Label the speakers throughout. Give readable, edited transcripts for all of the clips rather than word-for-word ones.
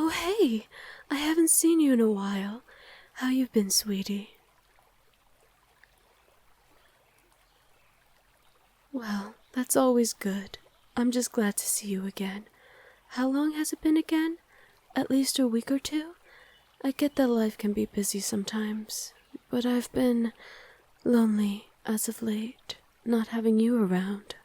Speaker 1: Oh, hey! I haven't seen you in a while. How you been, sweetie? Well, that's always good. I'm just glad to see you again. How long has it been again? At least a week or two? I get that life can be busy sometimes, but I've been lonely as of late, not having you around.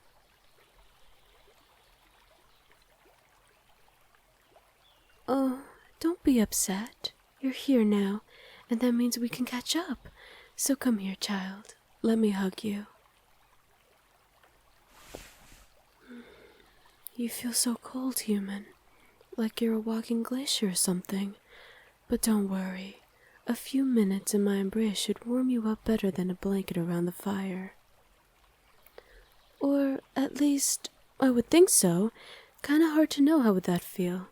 Speaker 1: Oh, don't be upset. You're here now, and that means we can catch up. So come here, child. Let me hug you. You feel so cold, human. Like you're a walking glacier or something. But don't worry. A few minutes in my embrace should warm you up better than a blanket around the fire. Or, at least, I would think so. Kinda hard to know how would that feel.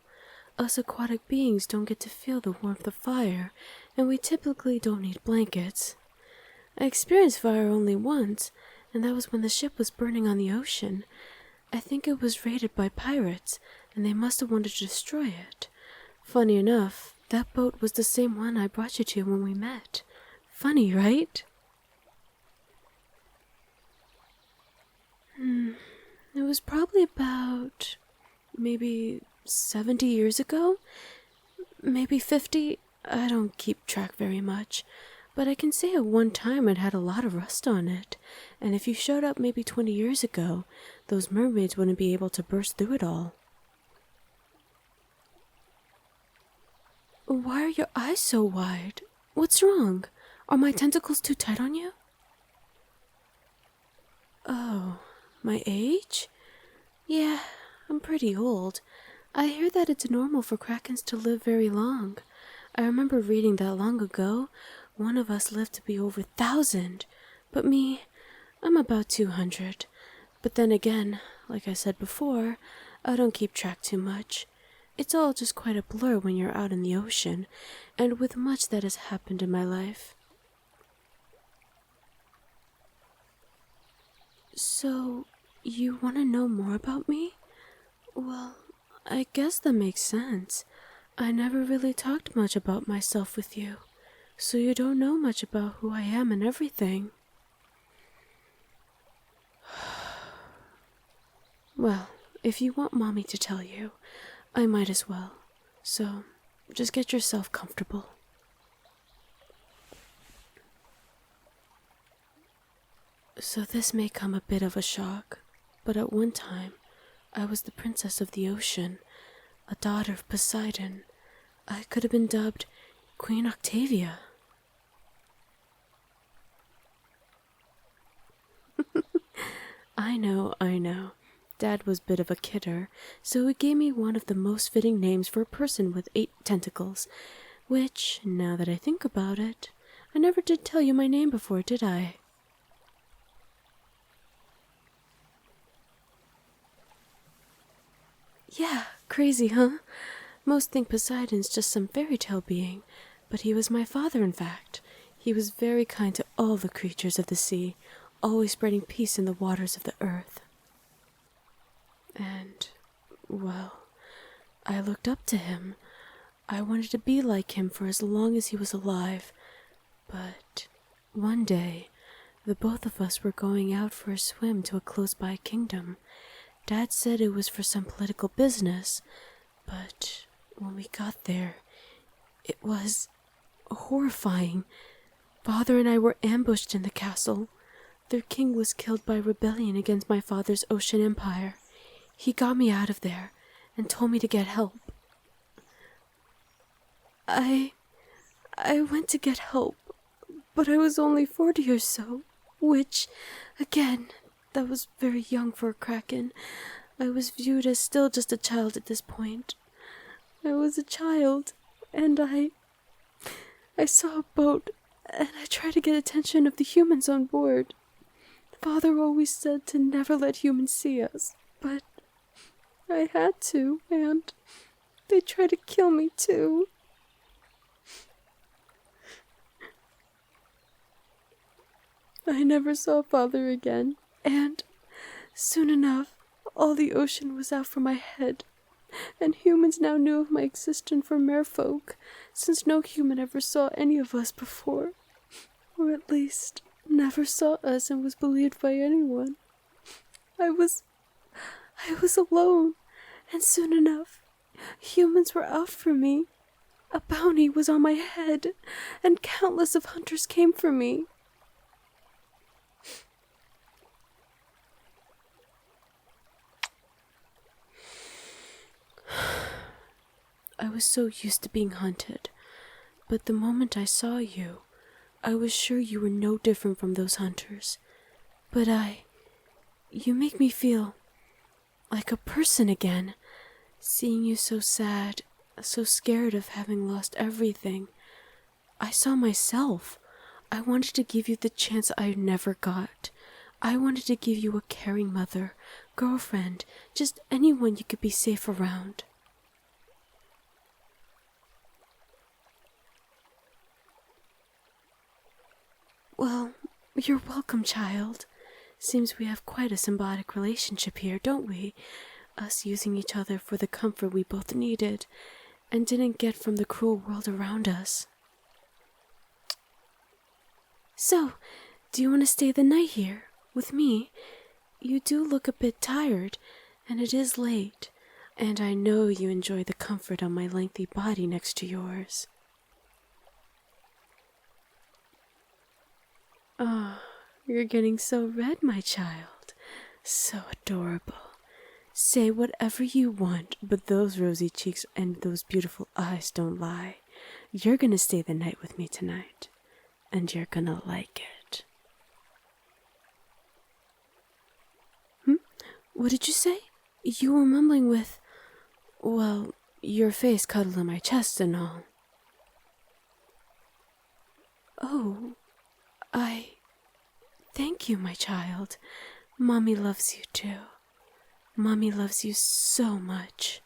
Speaker 1: Us aquatic beings don't get to feel the warmth of fire, and we typically don't need blankets. I experienced fire only once, and that was when the ship was burning on the ocean. I think it was raided by pirates, and they must have wanted to destroy it. Funny enough, that boat was the same one I brought you to when we met. Funny, right? It was probably about maybe 70 years ago? Maybe 50? I don't keep track very much. But I can say at one time it had a lot of rust on it. And if you showed up maybe 20 years ago, those mermaids wouldn't be able to burst through it all. Why are your eyes so wide? What's wrong? Are my tentacles too tight on you? Oh, my age? Yeah, I'm pretty old. I hear that it's normal for Krakens to live very long. I remember reading that long ago, one of us lived to be over 1,000. But me, I'm about 200. But then again, like I said before, I don't keep track too much. It's all just quite a blur when you're out in the ocean, and with much that has happened in my life. So, you want to know more about me? Well, I guess that makes sense. I never really talked much about myself with you, so you don't know much about who I am and everything. Well, if you want Mommy to tell you, I might as well. So, just get yourself comfortable. So this may come a bit of a shock, but at one time, I was the princess of the ocean, a daughter of Poseidon. I could have been dubbed Queen Octavia. I know. Dad was a bit of a kidder, so he gave me one of the most fitting names for a person with 8 tentacles, which, now that I think about it, I never did tell you my name before, did I? Yeah, crazy, huh? Most think Poseidon's just some fairy tale being, but he was my father, in fact. He was very kind to all the creatures of the sea, always spreading peace in the waters of the earth. And, well, I looked up to him. I wanted to be like him for as long as he was alive. But one day, the both of us were going out for a swim to a close-by kingdom. Dad said it was for some political business, but when we got there, it was horrifying. Father and I were ambushed in the castle. Their king was killed by rebellion against my father's ocean empire. He got me out of there and told me to get help. I went to get help, but I was only 40 or so, which, again, that was very young for a Kraken. I was viewed as still just a child at this point. I was a child, and I saw a boat, and I tried to get attention of the humans on board. Father always said to never let humans see us, but I had to, and they tried to kill me too. I never saw Father again, and soon enough, all the ocean was out for my head. and humans now knew of my existence for merfolk, since no human ever saw any of us before, or at least never saw us and was believed by anyone. I was alone, and soon enough, humans were out for me. A bounty was on my head, and countless of hunters came for me. I was so used to being hunted, but the moment I saw you, I was sure you were no different from those hunters. But you make me feel like a person again, seeing you so sad, so scared of having lost everything. I saw myself. I wanted to give you the chance I never got. I wanted to give you a caring mother, girlfriend, just anyone you could be safe around. Well, you're welcome, child. Seems we have quite a symbiotic relationship here, don't we? Us using each other for the comfort we both needed and didn't get from the cruel world around us. So, do you want to stay the night here with me? You do look a bit tired, and it is late, and I know you enjoy the comfort of my lengthy body next to yours. Oh, you're getting so red, my child. So adorable. Say whatever you want, but those rosy cheeks and those beautiful eyes don't lie. You're gonna stay the night with me tonight, and you're gonna like it. What did you say? You were mumbling with, well, your face cuddled on my chest and all. Oh, thank you, my child. Mommy loves you too. Mommy loves you so much.